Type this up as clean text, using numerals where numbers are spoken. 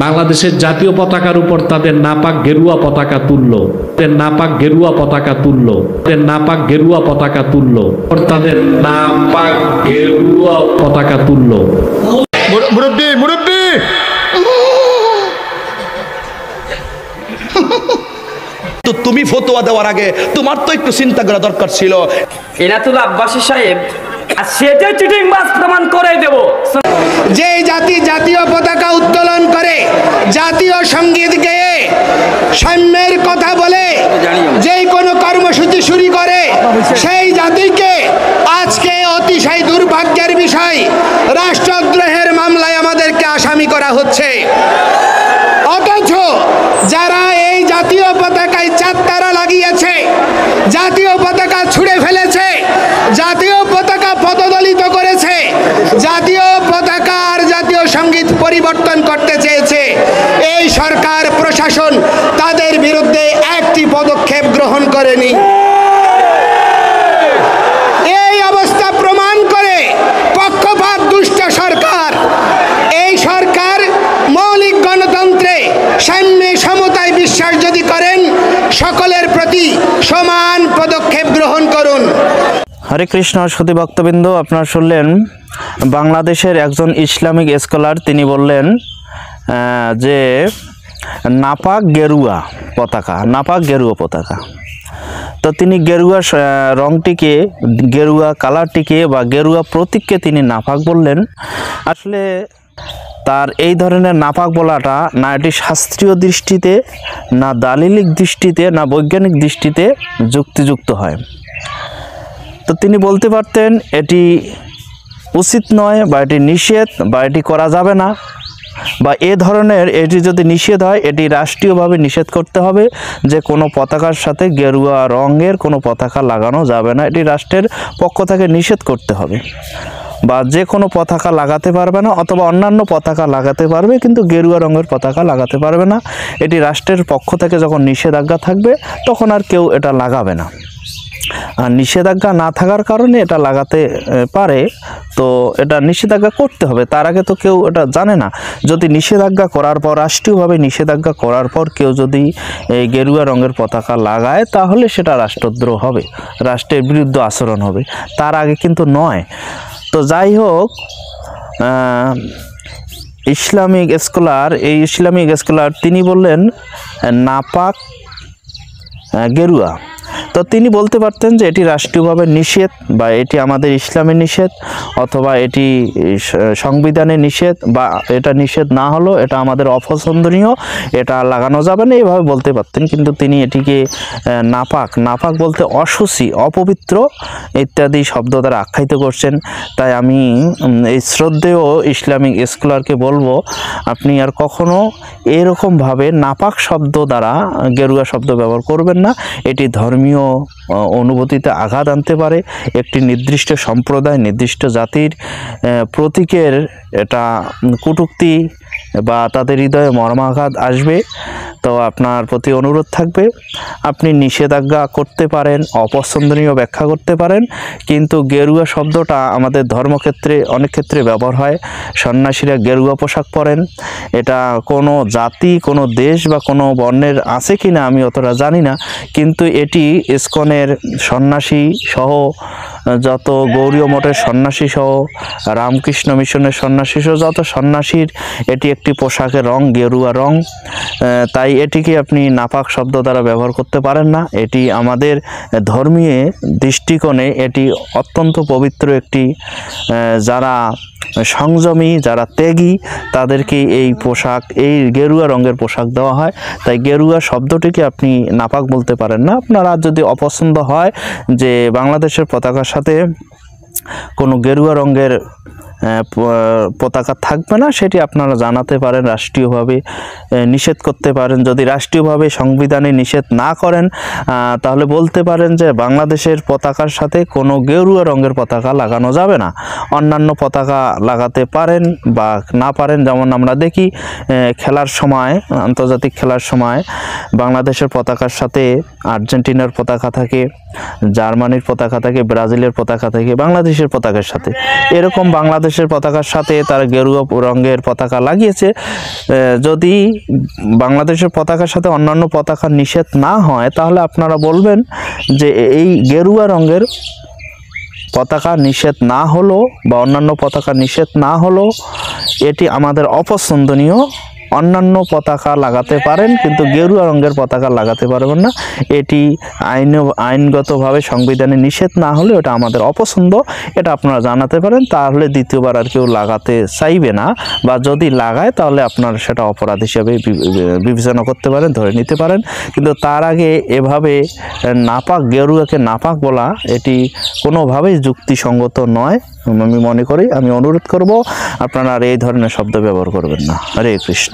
বাংলাদেশের জাতীয় পতাকার উপর তাদের নাপাক গেরুয়া পতাকা তুললো, তাদের নাপাক গেরুয়া পতাকা তুললো, তাদের নাপাক গেরুয়া পতাকা তুললো, তাদের নাপাক গেরুয়া পতাকা তুললো। মুরব্বি মুরব্বি তো তুমি ফতোয়া দেওয়ার আগে তোমার তো একটু চিন্তা করা দরকার ছিল। এনাতুল আব্বাসী সাহেব আর সেটা চিটিং বাস প্রমাণ করে দেব। যে জাতি জাতীয় পতাকা উত্তোলন করে, জাতীয় সঙ্গীত গেয়ে, সাম্যের কথা বলে যে কোনো কর্মসূচি শুরু করে, সেই জাতিকে আজকে অতিশয় দুর্ভাগ্যের বিষয় রাষ্ট্রদ্রোহের মামলায় আমাদেরকে আসামি করা হচ্ছে। অথচ যারা এই জাতীয় পতাকায় চাঁদতারা লাগিয়েছে, জাতীয় পতাকা ছুঁড়ে ফেলেছে, জাতীয় পতাকা পদদলিত করেছে, জাতীয় পতাকা আর জাতীয় সঙ্গীত পরিবর্তন করতে চেয়েছে, এই সরকার প্রশাসন তাদের বিরুদ্ধে একটি পদক্ষেপ গ্রহণ করেনি। এই অবস্থা প্রমাণ করে পক্ষপাত দুষ্ট সরকার। এই সরকার মৌলিক গণতন্ত্রে সাম্যে সমতায় বিশ্বাস যদি করেন, সকলের প্রতি সমান পদক্ষেপ গ্রহণ করুন। হরে কৃষ্ণ। সুধী ভক্তবৃন্দ, আপনারা শুনলেন বাংলাদেশের একজন ইসলামিক স্কলার, তিনি বললেন যে নাপাক গেরুয়া পতাকা, নাপাক গেরুয়া পতাকা। তো তিনি গেরুয়া রংটিকে, গেরুয়া কালারটিকে বা গেরুয়া প্রতীককে তিনি নাপাক বললেন। আসলে তার এই ধরনের নাপাক বলাটা না এটি শাস্ত্রীয় দৃষ্টিতে, না দালিলিক দৃষ্টিতে, না বৈজ্ঞানিক দৃষ্টিতে যুক্তিযুক্ত হয়। তো তিনি বলতে পারতেন এটি উচিত নয়, বা এটি নিষেধ, বা এটি করা যাবে না, বা এ ধরনের, এটি যদি নিষেধ হয় এটি রাষ্ট্রীয়ভাবে নিষেধ করতে হবে যে কোনো পতাকার সাথে গেরুয়া রঙের কোনো পতাকা লাগানো যাবে না, এটি রাষ্ট্রের পক্ষ থেকে নিষেধ করতে হবে। বা যে কোনো পতাকা লাগাতে পারবে না, অথবা অন্যান্য পতাকা লাগাতে পারবে কিন্তু গেরুয়া রঙের পতাকা লাগাতে পারবে না। এটি রাষ্ট্রের পক্ষ থেকে যখন নিষেধাজ্ঞা থাকবে তখন আর কেউ এটা লাগাবে না। আর নিষেধাজ্ঞা না থাকার কারণে এটা লাগাতে পারে, তো এটা নিষেধাজ্ঞা করতে হবে। তার আগে তো কেউ এটা জানে না। যদি নিষেধাজ্ঞা করার পর, রাষ্ট্রীয়ভাবে নিষেধাজ্ঞা করার পর কেউ যদি এই গেরুয়া রঙের পতাকা লাগায়, তাহলে সেটা রাষ্ট্রদ্রোহ হবে, রাষ্ট্রের বিরুদ্ধে আচরণ হবে। তার আগে কিন্তু নয়। তো যাই হোক, ইসলামিক স্কলার, এই ইসলামিক স্কলার তিনি বললেন নাপাক গেরুয়া। তো তিনি বলতে পারতেন যে এটি রাষ্ট্রীয়ভাবে নিষেধ, বা এটি আমাদের ইসলামের নিষেধ, অথবা এটি সংবিধানে নিষেধ, বা এটা নিষেধ না হলো এটা আমাদের অপছন্দনীয়, এটা লাগানো যাবে না, এইভাবে বলতে পারতেন। কিন্তু তিনি এটিকে নাপাক, নাপাক বলতে অশুচি, অপবিত্র ইত্যাদি শব্দ দ্বারা আখ্যায়িত করছেন। তাই আমি এই শ্রদ্ধেয় ইসলামিক স্কলারকে বলবো, আপনি আর কখনো এরকমভাবে নাপাক শব্দ দ্বারা গেরুয়া শব্দ ব্যবহার করবেন না। এটি ধর্মীয় অনুভূতিতে আঘাত আনতে পারে। একটি নির্দিষ্ট সম্প্রদায়, নির্দিষ্ট জাতির প্রতীকের এটা কটূক্তি বা তাদের হৃদয়ে মর্মাঘাত আসবে। তো আপনার প্রতি অনুরোধ থাকবে, আপনি নিষেধাজ্ঞা করতে পারেন, অপছন্দনীয় ব্যাখ্যা করতে পারেন, কিন্তু গেরুয়া শব্দটা আমাদের ধর্মক্ষেত্রে অনেক ক্ষেত্রে ব্যবহার হয়। সন্ন্যাসীরা গেরুয়া পোশাক পরেন। এটা কোনো জাতি, কোনো দেশ বা কোনো বর্ণের আছে কি না আমি অতটা জানি না, কিন্তু এটি ইসকনের সন্ন্যাসী সহ, যত গৌরীয় মঠের সন্ন্যাসী সহ, রামকৃষ্ণ মিশনের সন্ন্যাসী সহ যত সন্ন্যাসীর এটি একটি পোশাকের রং, গেরুয়া রং। তাই এটিকে আপনি নাপাক শব্দ দ্বারা ব্যবহার করতে পারেন না। এটি আমাদের ধর্মীয় দৃষ্টিকোণে এটি অত্যন্ত পবিত্র একটি, যারা সংযমী, যারা ত্যাগী, তাদেরকে এই পোশাক, এই গেরুয়া রঙের পোশাক দেওয়া হয়। তাই গেরুয়া শব্দটিকে আপনি নাপাক বলতে পারেন না। আপনারা যদি অপছন্দ হয় যে বাংলাদেশের পতাকার সাথে কোনো গেরুয়া রঙের পতাকা থাকবে না, সেটি আপনারা জানাতে পারেন, রাষ্ট্রীয়ভাবে নিষেধ করতে পারেন। যদি রাষ্ট্রীয়ভাবে সংবিধানে নিষেধ না করেন, তাহলে বলতে পারেন যে বাংলাদেশের পতাকার সাথে কোনো গেরুয়া রঙের পতাকা লাগানো যাবে না, অন্যান্য পতাকা লাগাতে পারেন বা না পারেন। যেমন আমরা দেখি খেলার সময়, আন্তর্জাতিক খেলার সময় বাংলাদেশের পতাকার সাথে আর্জেন্টিনার পতাকা থাকে, জার্মানির পতাকা থাকে, ব্রাজিলের পতাকা থাকে বাংলাদেশের পতাকার সাথে। এরকম বাংলাদেশ বাংলাদেশের পতাকার সাথে তারা গেরুয়া রঙের পতাকা লাগিয়েছে। যদি বাংলাদেশের পতাকার সাথে অন্যান্য পতাকা নিষেধ না হয় তাহলে আপনারা বলবেন যে এই গেরুয়া রঙের পতাকা নিষেধ না হলো বা অন্যান্য পতাকা নিষেধ না হলো এটি আমাদের অপছন্দনীয়। অন্যান্য পতাকা লাগাতে পারেন কিন্তু গেরুয়া রঙের পতাকা লাগাতে পারবেন না, এটি আইনগতভাবে সংবিধানে নিষেধ না হলে এটা আমাদের অপছন্দ, এটা আপনারা জানাতে পারেন। তাহলে দ্বিতীয়বার আর কেউ লাগাতে চাইবে না, বা যদি লাগায় তাহলে আপনারা সেটা অপরাধ হিসেবে বিবেচনা করতে পারেন, ধরে নিতে পারেন। কিন্তু তার আগে এভাবে নাপাক গেরুয়াকে নাপাক বলা এটি কোনোভাবেই যুক্তিসঙ্গত নয় আমি মনে করি। আমি অনুরোধ করব আপনারা আর এই ধরনের শব্দ ব্যবহার করবেন না। হরে কৃষ্ণ।